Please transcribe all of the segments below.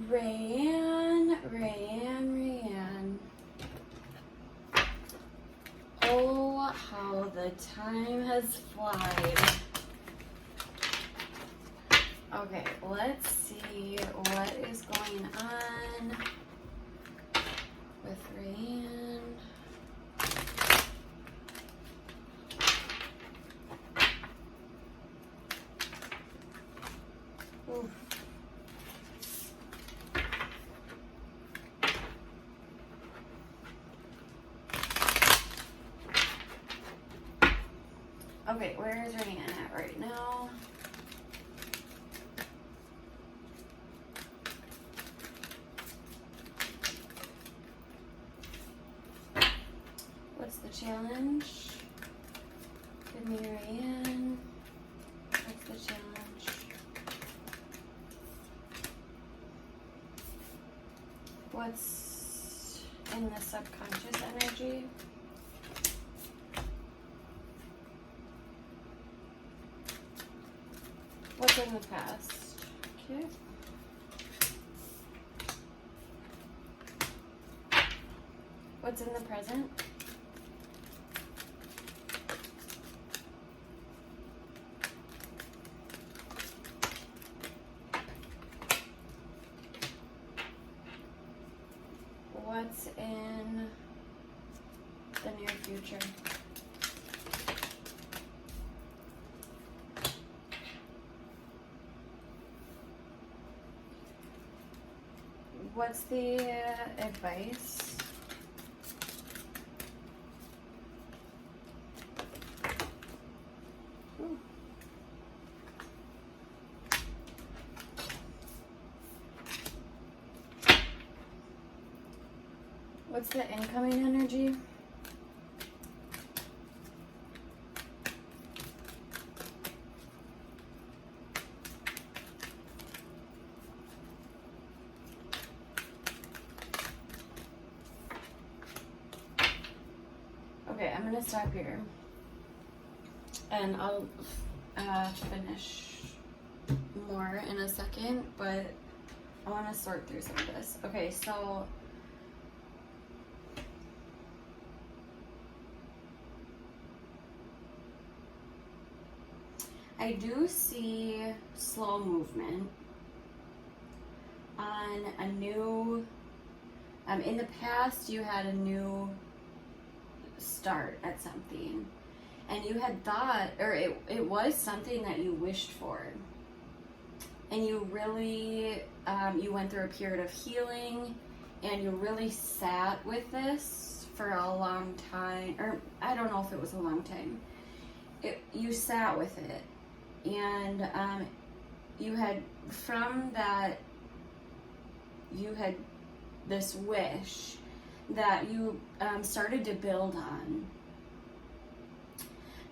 Reann. Oh, how the time has flied. Okay, let's see what is going on with Reann. Oof. Okay, where is Reann at right now? What's the challenge? Give me Reann. What's the challenge? What's in the subconscious energy? What's in the past? Okay. What's in the present? What's in the near future? What's the advice? Ooh. What's the incoming energy? Okay, I'm gonna stop here and I'll finish more in a second, but I want to sort through some of this. Okay, so I do see slow movement on a new, in the past you had a new start at something and you had thought, or it was something that you wished for, and you really you went through a period of healing and you really sat with this for a long time, or I don't know if it was a long time. You sat with it, and you had, from that, you had this wish that you started to build on.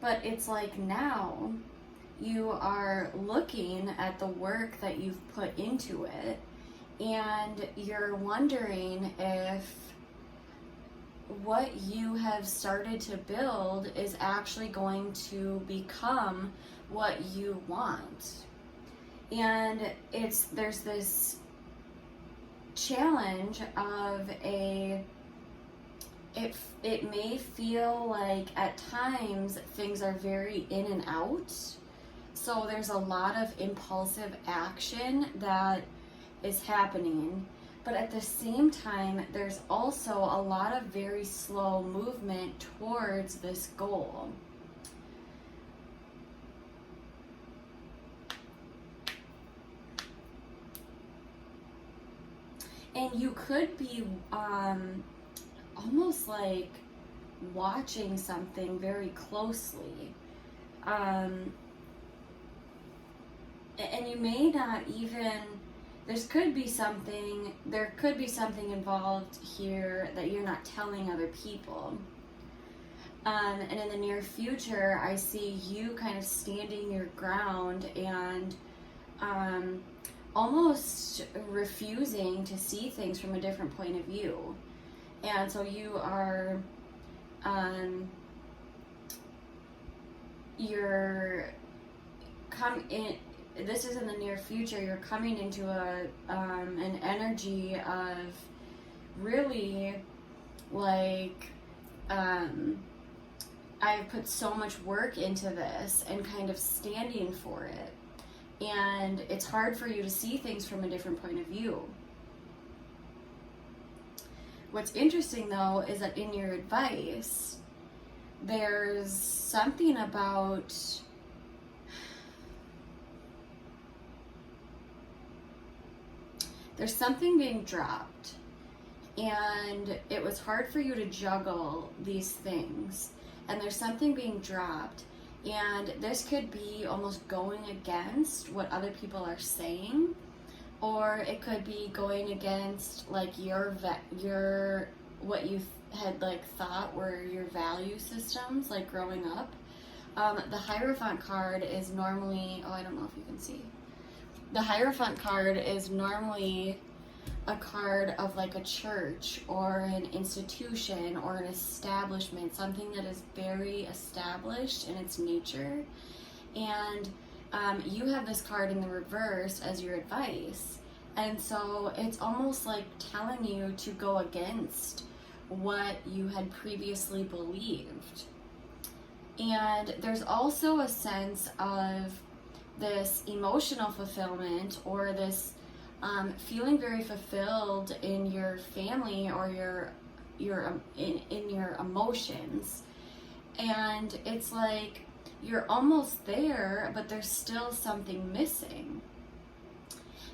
But it's like now you are looking at the work that you've put into it, and you're wondering if what you have started to build is actually going to become what you want. And there's this challenge of it may feel like at times things are very in and out. So there's a lot of impulsive action that is happening. But at the same time, there's also a lot of very slow movement towards this goal. And you could be almost like watching something very closely. And you may not even, there could be something involved here that you're not telling other people. And in the near future, I see you kind of standing your ground and almost refusing to see things from a different point of view. And so you are, you're this is in the near future, you're coming into an energy of really like, I've put so much work into this and kind of standing for it. And it's hard for you to see things from a different point of view. What's interesting though is that in your advice, there's something about there's something being dropped, and it was hard for you to juggle these things, and there's something being dropped, and this could be almost going against what other people are saying, or it could be going against like your what you had like thought were your value systems, like growing up. The Hierophant card is normally, oh, I don't know if you can see. The Hierophant card is normally a card of like a church or an institution or an establishment, something that is very established in its nature. And you have this card in the reverse as your advice. And so it's almost like telling you to go against what you had previously believed. And there's also a sense of this emotional fulfillment, or this feeling very fulfilled in your family or in your emotions. And it's like you're almost there, but there's still something missing.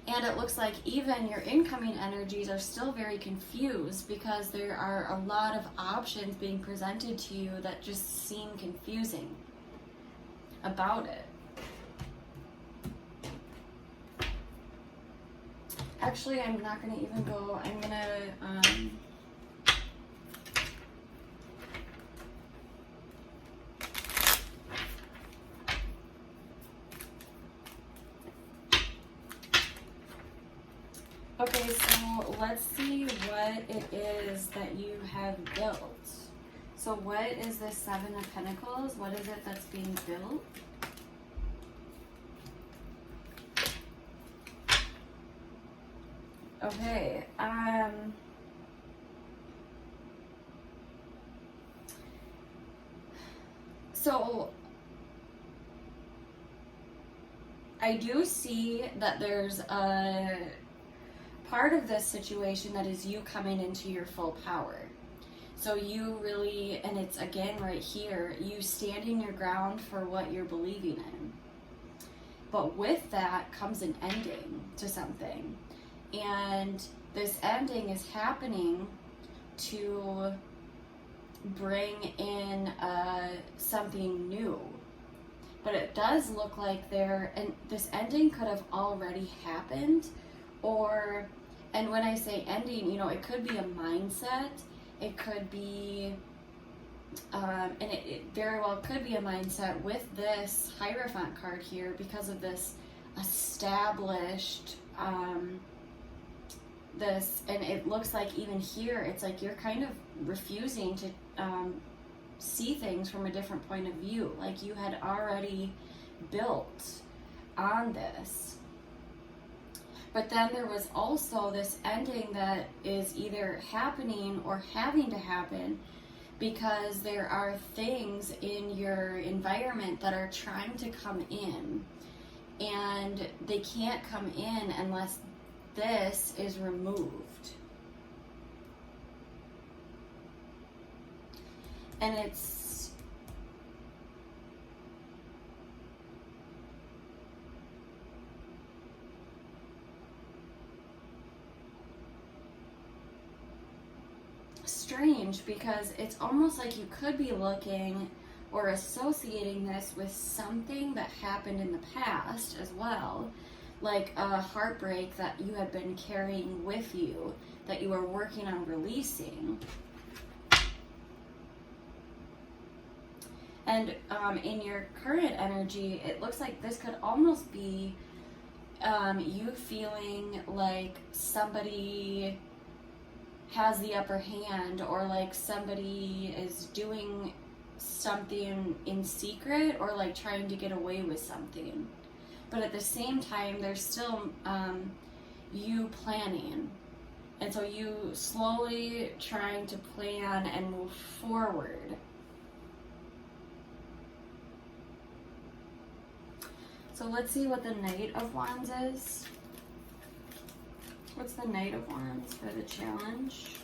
And it looks like even your incoming energies are still very confused, because there are a lot of options being presented to you that just seem confusing about it. Actually, I'm not going to even go, I'm going to, okay, so let's see what it is that you have built. So what is this Seven of Pentacles? What is it that's being built? Okay, so I do see that there's a part of this situation that is you coming into your full power. So you really, and it's again right here, you standing your ground for what you're believing in. But with that comes an ending to something. And this ending is happening to bring in something new. But it does look like this ending could have already happened, and when I say ending, it could be a mindset, it could be, and it very well could be a mindset with this Hierophant card here, because of this established, and it looks like even here, it's like you're kind of refusing to see things from a different point of view, like you had already built on this. But then there was also this ending that is either happening or having to happen, because there are things in your environment that are trying to come in, and they can't come in unless this is removed. And it's strange, because it's almost like you could be looking or associating this with something that happened in the past as well, like a heartbreak that you had been carrying with you, that you were working on releasing. And in your current energy, it looks like this could almost be you feeling like somebody has the upper hand, or like somebody is doing something in secret, or like trying to get away with something. but at the same time, there's still you planning. And so you slowly trying to plan and move forward. So let's see what the Knight of Wands is. What's the Knight of Wands for the challenge?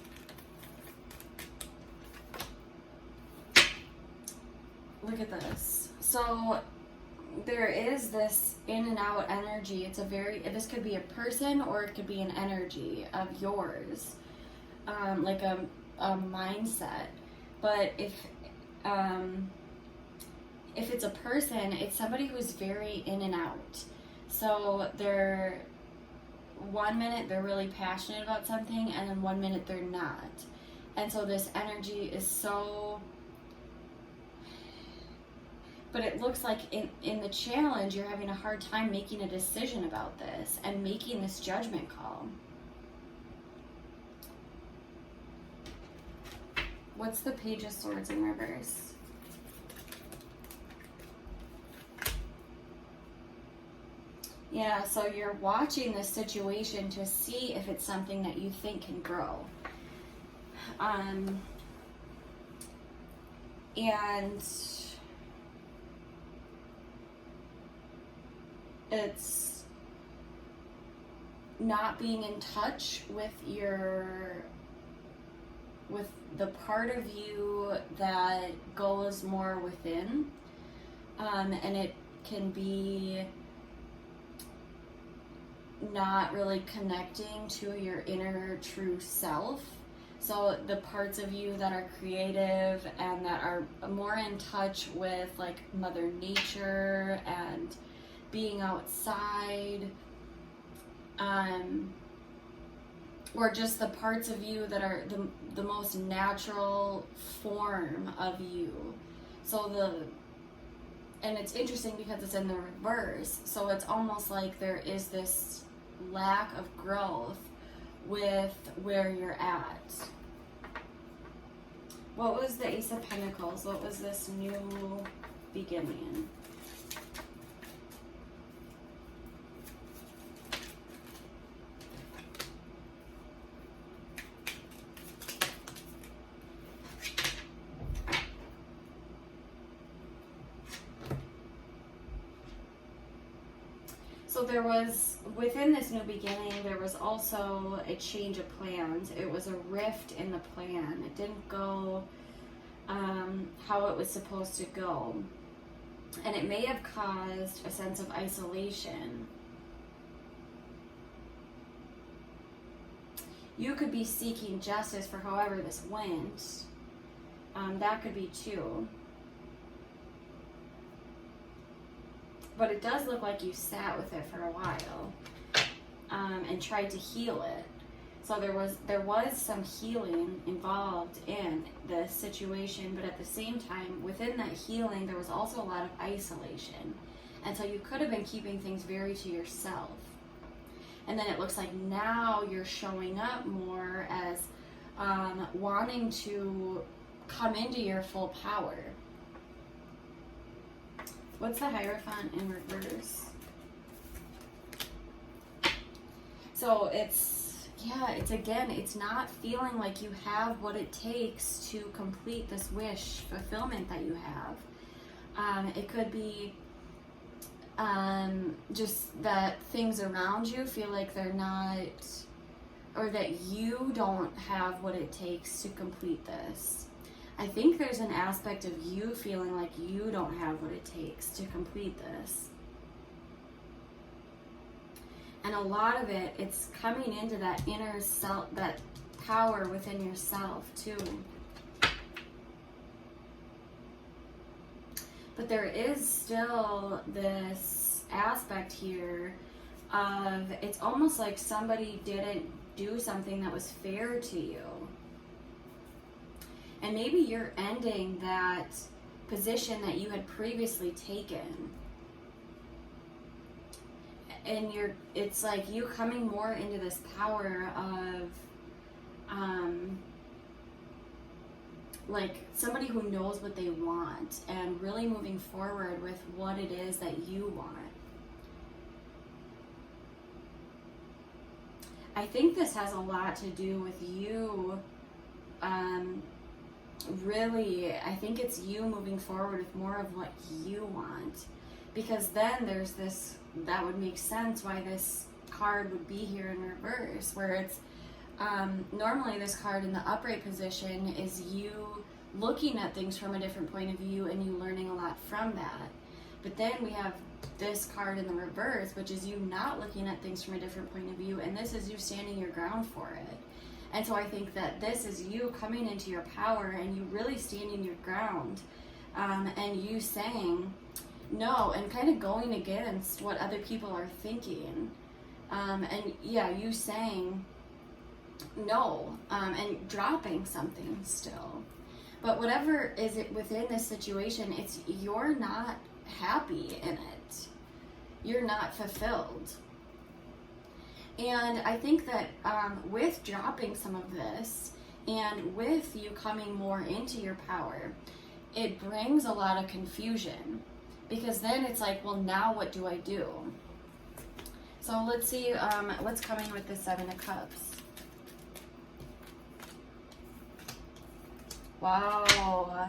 Look at this. So there is this in and out energy. It's this could be a person or it could be an energy of yours, like a mindset. But if it's a person, it's somebody who's very in and out. So they're 1 minute they're really passionate about something, and then 1 minute they're not. And so this energy is so. But it looks like in the challenge, you're having a hard time making a decision about this and making this judgment call. What's the Page of Swords in reverse? Yeah, so you're watching this situation to see if it's something that you think can grow. And it's not being in touch with the part of you that goes more within, and it can be not really connecting to your inner true self. So the parts of you that are creative and that are more in touch with like Mother Nature and being outside, or just the parts of you that are the most natural form of you. So and it's interesting because it's in the reverse, so it's almost like there is this lack of growth with where you're at. What was the Ace of Pentacles? What was this new beginning? So there was, within this new beginning, there was also a change of plans. It was a rift in the plan. It didn't go how it was supposed to go. And it may have caused a sense of isolation. You could be seeking justice for however this went. That could be too. But it does look like you sat with it for a while, and tried to heal it. So there was some healing involved in the situation, but at the same time, within that healing, there was also a lot of isolation. And so you could have been keeping things very to yourself. And then it looks like now you're showing up more as wanting to come into your full power. What's the Hierophant in reverse? So it's not feeling like you have what it takes to complete this wish fulfillment that you have. It could be just that things around you feel like they're not, or that you don't have what it takes to complete this. I think there's an aspect of you feeling like you don't have what it takes to complete this. And a lot of it, it's coming into that inner self, that power within yourself too. But there is still this aspect here of, it's almost like somebody didn't do something that was fair to you. And maybe you're ending that position that you had previously taken. And it's like you coming more into this power of like somebody who knows what they want and really moving forward with what it is that you want. I think this has a lot to do with you. Really, I think it's you moving forward with more of what you want. Because then there's this, that would make sense why this card would be here in reverse, where it's normally this card in the upright position is you looking at things from a different point of view and you learning a lot from that. But then we have this card in the reverse, which is you not looking at things from a different point of view, and this is you standing your ground for it. And so I think that this is you coming into your power and you really standing your ground, and you saying no and kind of going against what other people are thinking. And yeah, you saying no, and dropping something still. But whatever is it within this situation, it's you're not happy in it. You're not fulfilled. And I think that with dropping some of this and with you coming more into your power, it brings a lot of confusion, because then it's like, well, now what do I do? So let's see what's coming with the Seven of Cups. Wow.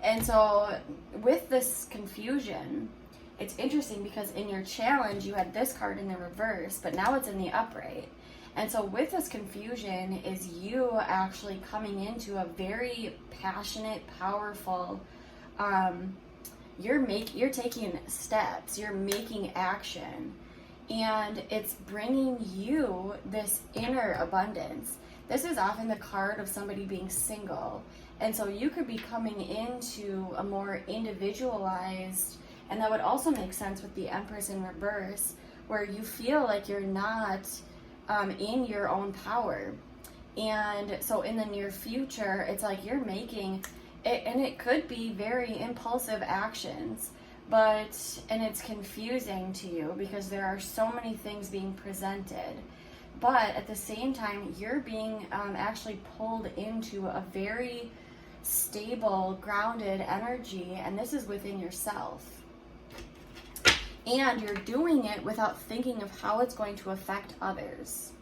And so with this confusion, it's interesting because in your challenge you had this card in the reverse, but now it's in the upright. And so with this confusion is you actually coming into a very passionate, powerful, you're taking steps, you're making action, and it's bringing you this inner abundance. This is often the card of somebody being single. And so you could be coming into a more individualized, and that would also make sense with the Empress in reverse, where you feel like you're not in your own power. And so in the near future, it's like you're making it, and it could be very impulsive actions, and it's confusing to you because there are so many things being presented. But at the same time, you're being actually pulled into a very stable, grounded energy, and this is within yourself. And you're doing it without thinking of how it's going to affect others.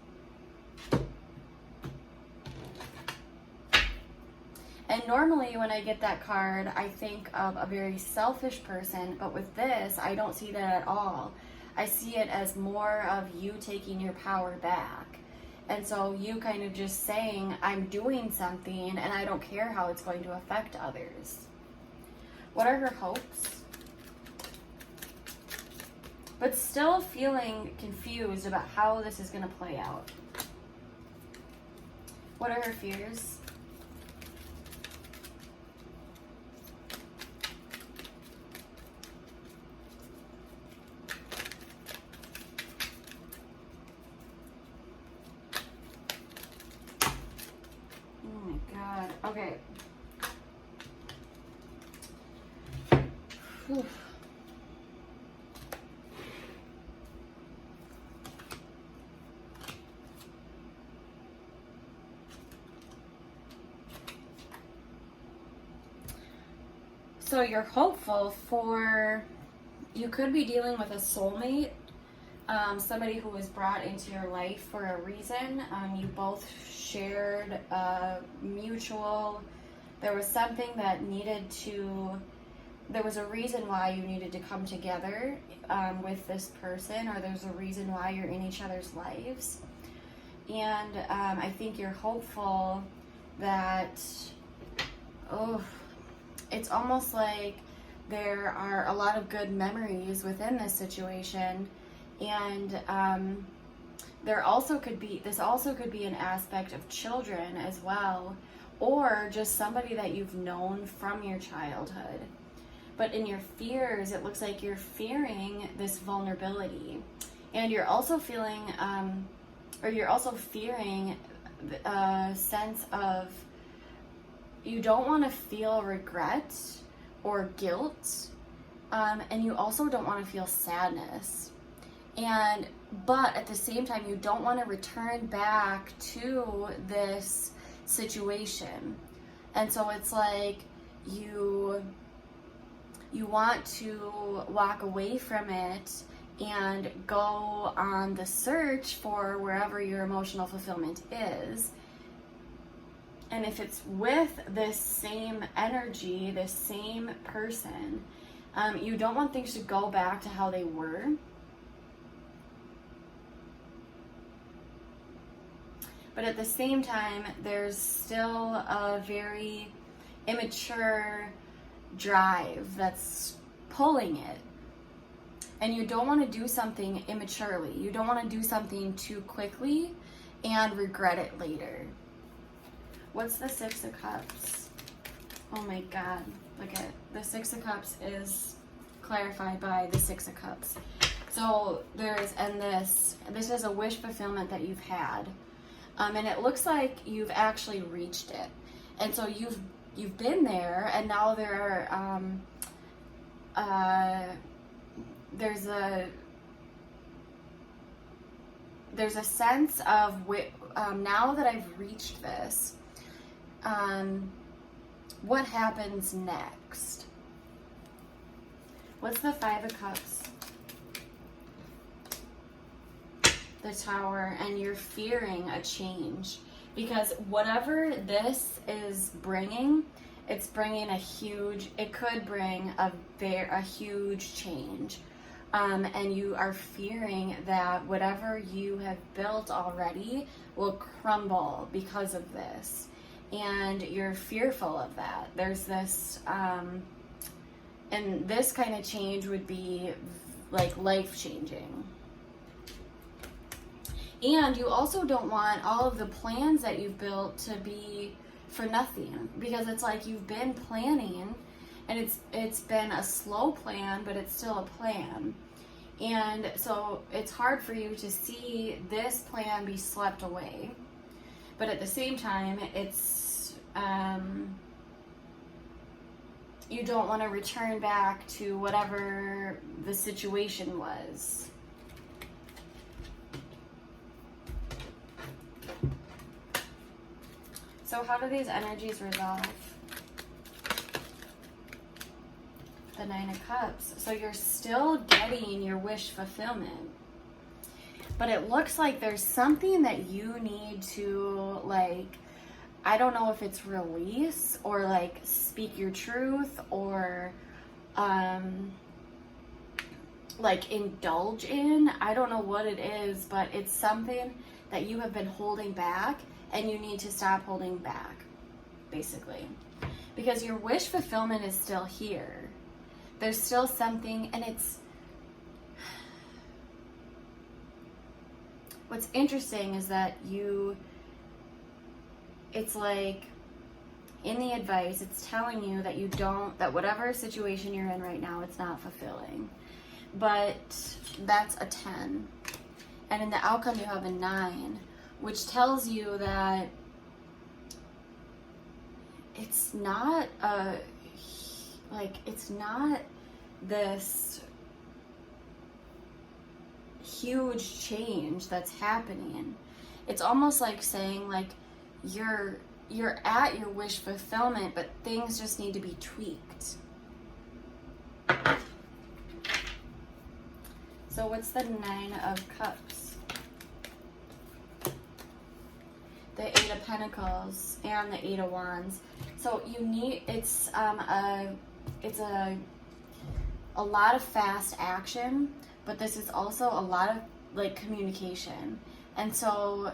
And normally when I get that card, I think of a very selfish person, but with this, I don't see that at all. I see it as more of you taking your power back. And so you kind of just saying, I'm doing something and I don't care how it's going to affect others. What are her hopes? But still feeling confused about how this is going to play out. What are her fears? Okay. Whew. So you're hopeful for, you could be dealing with a soulmate, somebody who was brought into your life for a reason. You both shared mutual, there was something that needed to, there was a reason why you needed to come together with this person, or there's a reason why you're in each other's lives. And I think you're hopeful that, it's almost like there are a lot of good memories within this situation. And this also could be an aspect of children as well, or just somebody that you've known from your childhood. But in your fears, it looks like you're fearing this vulnerability, and you're also feeling, you're also fearing a sense of you don't want to feel regret or guilt, and you also don't want to feel sadness. But at the same time, you don't want to return back to this situation. And so it's like you want to walk away from it and go on the search for wherever your emotional fulfillment is. And if it's with this same energy, this same person, you don't want things to go back to how they were. But at the same time, there's still a very immature drive that's pulling it. And you don't want to do something immaturely. You don't want to do something too quickly and regret it later. What's the Six of Cups? Oh my God, look at the Six of Cups is clarified by the Six of Cups. So this is a wish fulfillment that you've had. And it looks like you've actually reached it. And so you've been there, and now there's a sense of now that I've reached this, what happens next? What's the Five of Cups? The Tower, and you're fearing a change, because whatever this is bringing, it's bringing it could bring a huge change. And you are fearing that whatever you have built already will crumble because of this. And you're fearful of that. There's this, and this kind of change would be like life-changing. And you also don't want all of the plans that you've built to be for nothing, because it's like you've been planning, and it's been a slow plan, but it's still a plan. And so it's hard for you to see this plan be swept away. But at the same time, it's you don't want to return back to whatever the situation was. So how do these energies resolve? The Nine of Cups. So you're still getting your wish fulfillment. But it looks like there's something that you need to, like, I don't know if it's release or like speak your truth or like indulge in. I don't know what it is, but it's something that you have been holding back, and you need to stop holding back, basically. Because your wish fulfillment is still here. There's still something, and what's interesting is that it's like, in the advice, it's telling you that that whatever situation you're in right now, it's not fulfilling. But that's a 10. And in the outcome, you have a 9, which tells you that it's not it's not this huge change that's happening. It's almost like saying, like, you're at your wish fulfillment, but things just need to be tweaked. So what's the Nine of Cups? The Eight of Pentacles and the Eight of Wands. So it's a lot of fast action, but this is also a lot of like communication. And so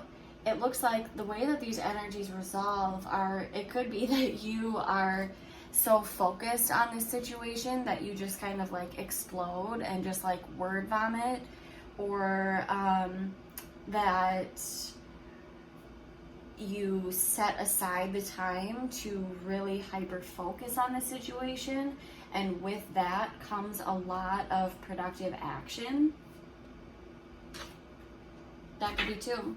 it looks like the way that these energies resolve it could be that you are so focused on this situation that you just kind of like explode and just like word vomit, or that you set aside the time to really hyper focus on the situation, and with that comes a lot of productive action. That could be too.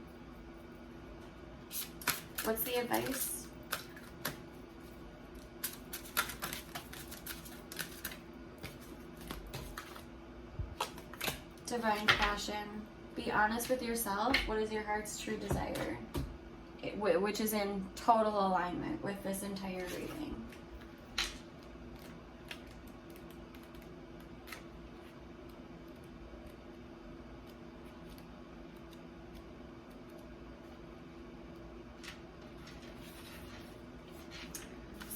What's the advice? Divine passion. Be honest with yourself. What is your heart's true desire? Which is in total alignment with this entire reading.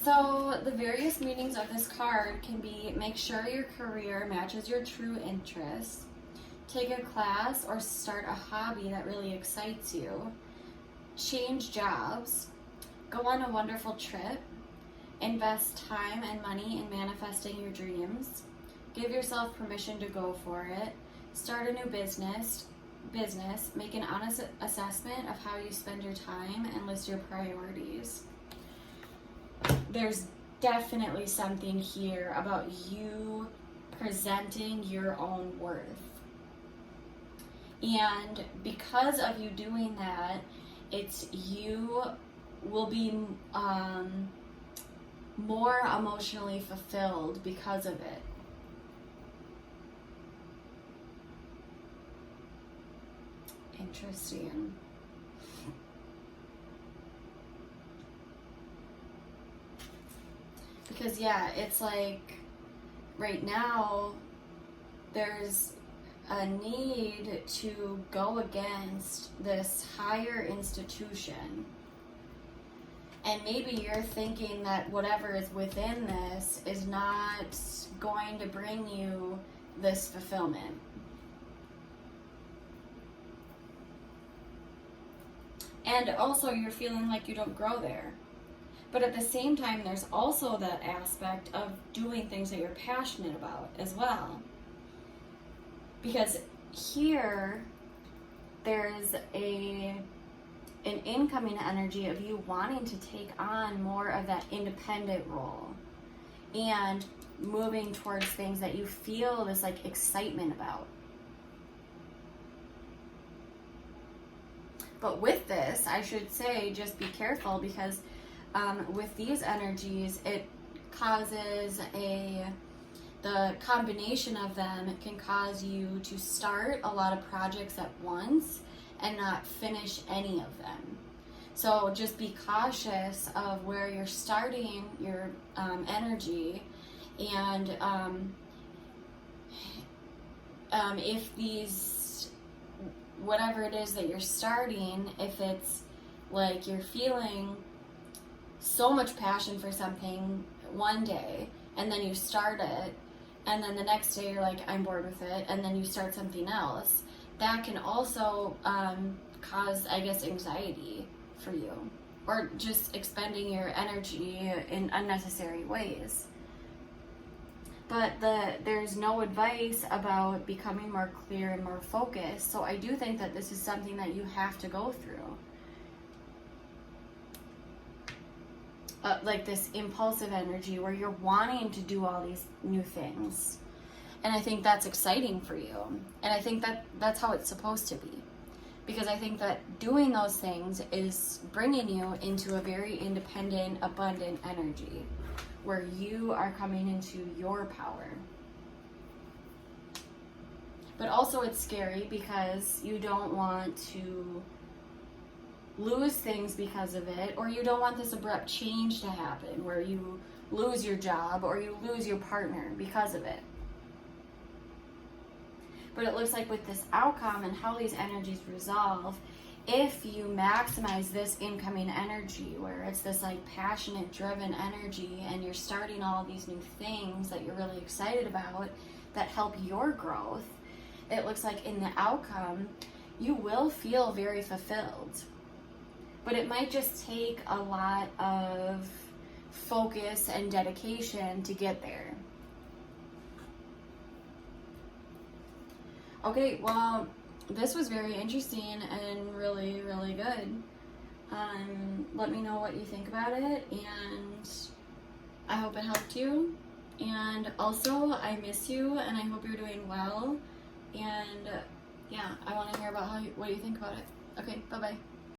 So the various meanings of this card can be: make sure your career matches your true interests, take a class or start a hobby that really excites you, change jobs, go on a wonderful trip, invest time and money in manifesting your dreams, give yourself permission to go for it, start a new business, make an honest assessment of how you spend your time, and list your priorities. There's definitely something here about you presenting your own worth. And because of you doing that, you will be more emotionally fulfilled because of it. Interesting. Because yeah, it's like right now there's a need to go against this higher institution. And maybe you're thinking that whatever is within this is not going to bring you this fulfillment. And also you're feeling like you don't grow there. But at the same time, there's also that aspect of doing things that you're passionate about as well. Because here, there's an incoming energy of you wanting to take on more of that independent role and moving towards things that you feel this like excitement about. But with this, I should say, just be careful, because with these energies, it causes the combination of them can cause you to start a lot of projects at once and not finish any of them. So just be cautious of where you're starting your energy, and if these, whatever it is that you're starting, if it's like you're feeling so much passion for something one day and then you start it, and then the next day you're like, I'm bored with it, and then you start something else, that can also cause, I guess, anxiety for you, or just expending your energy in unnecessary ways. But there's no advice about becoming more clear and more focused, so I do think that this is something that you have to go through. Like this impulsive energy where you're wanting to do all these new things. And I think that's exciting for you. And I think that that's how it's supposed to be. Because I think that doing those things is bringing you into a very independent, abundant energy where you are coming into your power. But also it's scary because you don't want to lose things because of it, or you don't want this abrupt change to happen where you lose your job or you lose your partner because of it. But it looks like with this outcome and how these energies resolve, if you maximize this incoming energy where it's this like passionate, driven energy, and you're starting all these new things that you're really excited about that help your growth, it looks like in the outcome you will feel very fulfilled. But it might just take a lot of focus and dedication to get there. Okay, well, this was very interesting and really, really good. Let me know what you think about it, and I hope it helped you. And also, I miss you, and I hope you're doing well. And yeah, I want to hear about what you think about it. Okay, bye-bye.